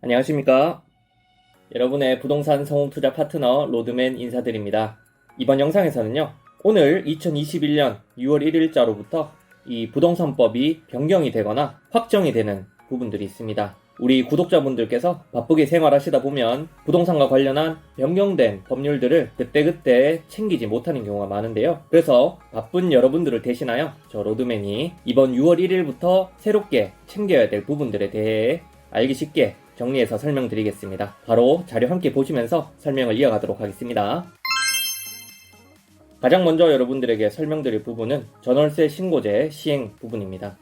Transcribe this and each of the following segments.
안녕하십니까. 여러분의 부동산 성공투자 파트너 로드맨 인사드립니다. 이번 영상에서는요, 오늘 2021년 6월 1일자로부터 이 부동산법이 변경이 되거나 확정이 되는 부분들이 있습니다. 우리 구독자분들께서 바쁘게 생활하시다 보면 부동산과 관련한 변경된 법률들을 그때그때 챙기지 못하는 경우가 많은데요. 그래서 바쁜 여러분들을 대신하여 저 로드맨이 이번 6월 1일부터 새롭게 챙겨야 될 부분들에 대해 알기 쉽게 정리해서 설명드리겠습니다. 바로 자료 함께 보시면서 설명을 이어가도록 하겠습니다. 가장 먼저 여러분들에게 설명드릴 부분은 전월세 신고제 시행 부분입니다.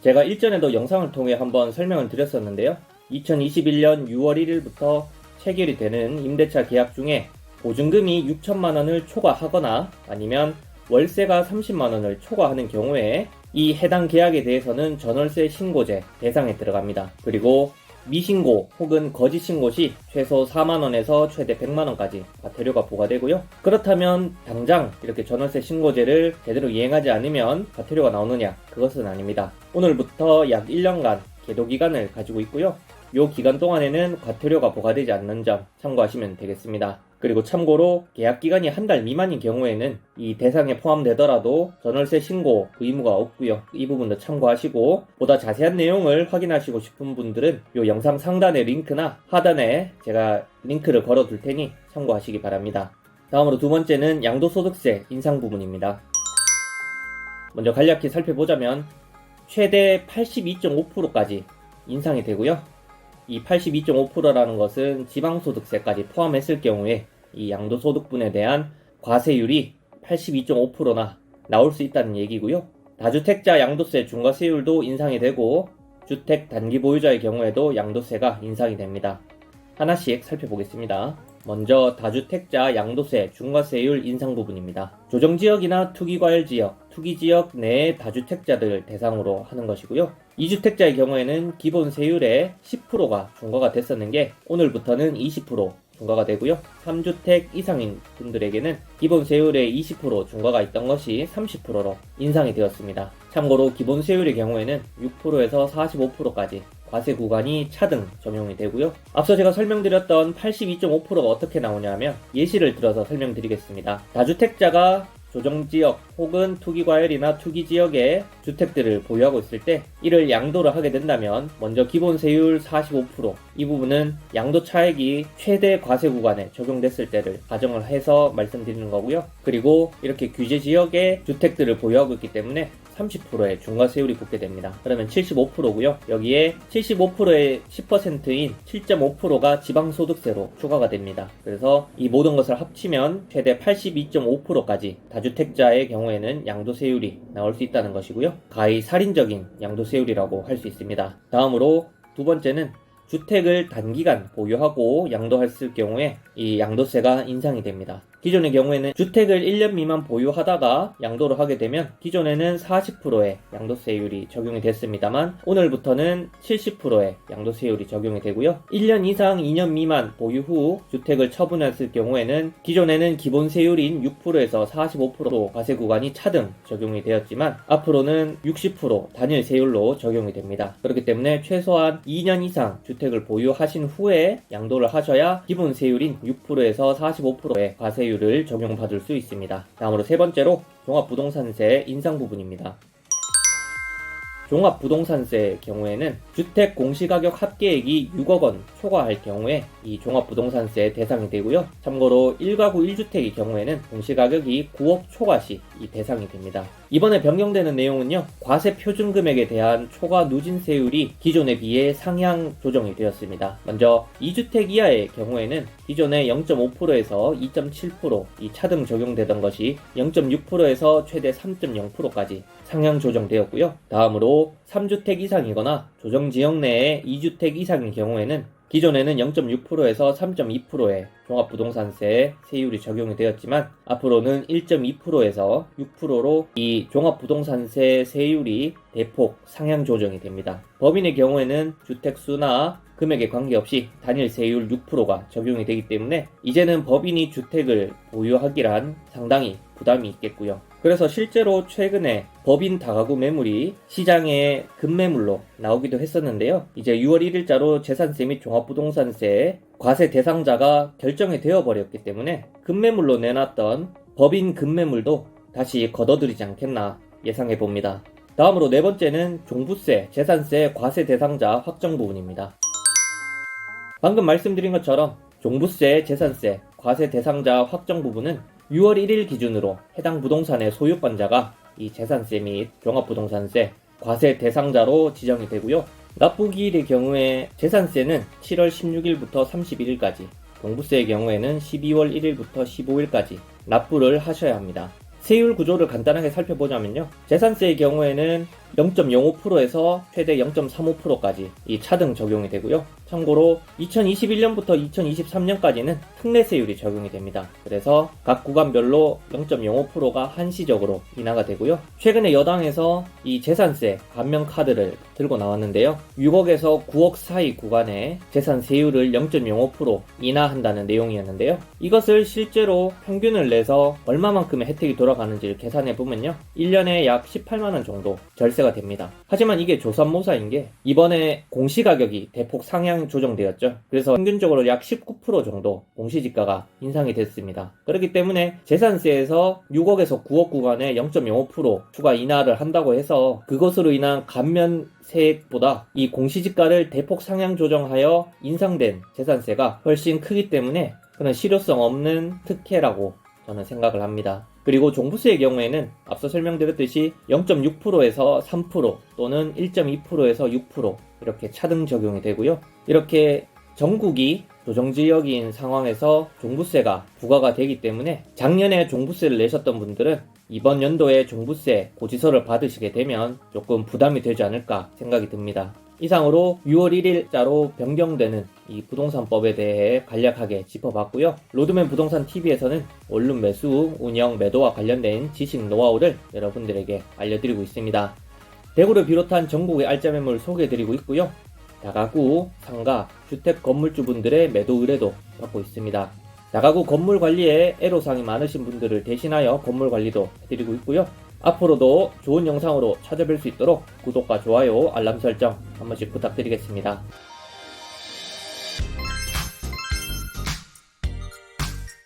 제가 일전에도 영상을 통해 한번 설명을 드렸었는데요. 2021년 6월 1일부터 체결이 되는 임대차 계약 중에 보증금이 6천만 원을 초과하거나 아니면 월세가 30만 원을 초과하는 경우에 이 해당 계약에 대해서는 전월세 신고제 대상에 들어갑니다. 그리고 미신고 혹은 거짓 신고 시 최소 4만 원에서 최대 100만 원까지 과태료가 부과되고요. 그렇다면 당장 이렇게 전월세 신고제를 제대로 이행하지 않으면 과태료가 나오느냐? 그것은 아닙니다. 오늘부터 약 1년간 계도 기간을 가지고 있고요. 이 기간 동안에는 과태료가 부과되지 않는 점 참고하시면 되겠습니다. 그리고 참고로 계약 기간이 한 달 미만인 경우에는 이 대상에 포함되더라도 전월세 신고 의무가 없고요. 이 부분도 참고하시고 보다 자세한 내용을 확인하시고 싶은 분들은 이 영상 상단의 링크나 하단에 제가 링크를 걸어 둘 테니 참고하시기 바랍니다. 다음으로 두 번째는 양도소득세 인상 부분입니다. 먼저 간략히 살펴보자면 최대 82.5%까지 인상이 되고요. 이 82.5%라는 것은 지방소득세까지 포함했을 경우에 이 양도소득분에 대한 과세율이 82.5%나 나올 수 있다는 얘기고요. 다주택자 양도세 중과세율도 인상이 되고 주택 단기 보유자의 경우에도 양도세가 인상이 됩니다. 하나씩 살펴보겠습니다. 먼저 다주택자 양도세 중과세율 인상 부분입니다. 조정지역이나 투기과열지역, 투기지역 내의 다주택자들 대상으로 하는 것이고요. 2주택자의 경우에는 기본 세율의 10%가 중과가 됐었는 게 오늘부터는 20% 중과가 되고요. 3주택 이상인 분들에게는 기본 세율의 20% 중과가 있던 것이 30%로 인상이 되었습니다. 참고로 기본 세율의 경우에는 6%에서 45%까지 과세 구간이 차등 적용이 되고요. 앞서 제가 설명드렸던 82.5%가 어떻게 나오냐면 예시를 들어서 설명드리겠습니다. 다주택자가 조정지역 혹은 투기과열이나 투기지역에 주택들을 보유하고 있을 때 이를 양도를 하게 된다면 먼저 기본세율 45% 이 부분은 양도 차액이 최대 과세 구간에 적용됐을 때를 가정을 해서 말씀드리는 거고요. 그리고 이렇게 규제지역에 주택들을 보유하고 있기 때문에 30%의 중과세율이 붙게 됩니다. 그러면 75%고요. 여기에 75%의 10%인 7.5%가 지방소득세로 추가가 됩니다. 그래서 이 모든 것을 합치면 최대 82.5%까지 다주택자의 경우에는 양도세율이 나올 수 있다는 것이고요. 가히 살인적인 양도세율이라고 할 수 있습니다. 다음으로 두 번째는 주택을 단기간 보유하고 양도했을 경우에 이 양도세가 인상이 됩니다. 기존의 경우에는 주택을 1년 미만 보유하다가 양도를 하게 되면 기존에는 40%의 양도세율이 적용이 됐습니다만 오늘부터는 70%의 양도세율이 적용이 되고요. 1년 이상 2년 미만 보유 후 주택을 처분했을 경우에는 기존에는 기본세율인 6%에서 45% 과세 구간이 차등 적용이 되었지만 앞으로는 60% 단일 세율로 적용이 됩니다. 그렇기 때문에 최소한 2년 이상 주택을 보유하신 후에 양도를 하셔야 기본세율인 6%에서 45%의 과세 율을 적용받을 수 있습니다. 다음으로 세 번째로 종합부동산세 인상 부분입니다. 종합부동산세의 경우에는 주택 공시가격 합계액이 6억 원 초과할 경우에 이 종합부동산세 대상이 되고요. 참고로 1가구 1주택의 경우에는 공시가격이 9억 초과 시 이 대상이 됩니다. 이번에 변경되는 내용은요. 과세 표준금액에 대한 초과 누진세율이 기존에 비해 상향 조정이 되었습니다. 먼저 2주택 이하의 경우에는 기존의 0.5%에서 2.7% 이 차등 적용되던 것이 0.6%에서 최대 3.0%까지 상향 조정되었고요. 다음으로 3주택 이상이거나 조정지역 내에 2주택 이상인 경우에는 기존에는 0.6%에서 3.2%의 종합부동산세 세율이 적용이 되었지만 앞으로는 1.2%에서 6%로 이 종합부동산세 세율이 대폭 상향 조정이 됩니다. 법인의 경우에는 주택수나 금액에 관계없이 단일 세율 6%가 적용이 되기 때문에 이제는 법인이 주택을 보유하기란 상당히 부담이 있겠고요. 그래서 실제로 최근에 법인 다가구 매물이 시장에 급매물로 나오기도 했었는데요. 이제 6월 1일자로 재산세 및 종합부동산세 과세 대상자가 결정이 되어버렸기 때문에 급매물로 내놨던 법인 급매물도 다시 걷어들이지 않겠나 예상해봅니다. 다음으로 네 번째는 종부세, 재산세 과세 대상자 확정 부분입니다. 방금 말씀드린 것처럼 종부세, 재산세, 과세 대상자 확정 부분은 6월 1일 기준으로 해당 부동산의 소유권자가 이 재산세 및 종합부동산세, 과세 대상자로 지정이 되고요. 납부기일의 경우에 재산세는 7월 16일부터 31일까지, 종부세의 경우에는 12월 1일부터 15일까지 납부를 하셔야 합니다. 세율 구조를 간단하게 살펴보자면요. 재산세의 경우에는 0.05%에서 최대 0.35%까지 이 차등 적용이 되고요. 참고로 2021년부터 2023년까지는 특례세율이 적용이 됩니다. 그래서 각 구간별로 0.05%가 한시적으로 인하가 되고요. 최근에 여당에서 이 재산세 감면 카드를 들고 나왔는데요. 6억에서 9억 사이 구간에 재산세율을 0.05% 인하한다는 내용이었는데요. 이것을 실제로 평균을 내서 얼마만큼의 혜택이 돌아가는지를 계산해보면요. 1년에 약 18만원 정도 절세가 됩니다. 하지만 이게 조삼모사인 게 이번에 공시가격이 대폭 상향 조정되었죠. 그래서 평균적으로 약 19% 정도 공시지가가 인상이 됐습니다. 그렇기 때문에 재산세에서 6억에서 9억 구간에 0.05% 추가 인하를 한다고 해서 그것으로 인한 감면 세액보다 이 공시지가를 대폭 상향 조정하여 인상된 재산세가 훨씬 크기 때문에 그런 실효성 없는 특혜라고 저는 생각을 합니다. 그리고 종부세의 경우에는 앞서 설명드렸듯이 0.6%에서 3% 또는 1.2%에서 6% 이렇게 차등 적용이 되고요. 이렇게 전국이 조정지역인 상황에서 종부세가 부과가 되기 때문에 작년에 종부세를 내셨던 분들은 이번 연도에 종부세 고지서를 받으시게 되면 조금 부담이 되지 않을까 생각이 듭니다. 이상으로 6월 1일자로 변경되는 이 부동산법에 대해 간략하게 짚어봤고요. 로드맨 부동산 TV에서는 원룸 매수, 운영, 매도와 관련된 지식 노하우를 여러분들에게 알려드리고 있습니다. 대구를 비롯한 전국의 알짜 매물 소개해드리고 있고요. 다가구, 상가, 주택 건물주분들의 매도 의뢰도 받고 있습니다. 다가구 건물 관리에 애로사항이 많으신 분들을 대신하여 건물 관리도 해드리고 있고요. 앞으로도 좋은 영상으로 찾아뵐 수 있도록 구독과 좋아요, 알람 설정 한 번씩 부탁드리겠습니다.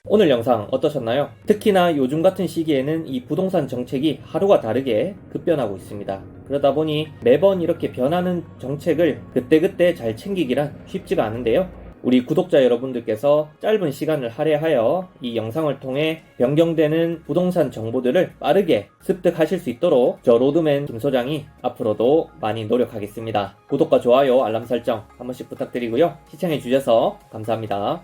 오늘 영상 어떠셨나요? 특히나 요즘 같은 시기에는 이 부동산 정책이 하루가 다르게 급변하고 있습니다. 그러다 보니 매번 이렇게 변하는 정책을 그때그때 잘 챙기기란 쉽지가 않은데요. 우리 구독자 여러분들께서 짧은 시간을 할애하여 이 영상을 통해 변경되는 부동산 정보들을 빠르게 습득하실 수 있도록 저 로드맨 김 소장이 앞으로도 많이 노력하겠습니다. 구독과 좋아요, 알람 설정 한 번씩 부탁드리고요. 시청해주셔서 감사합니다.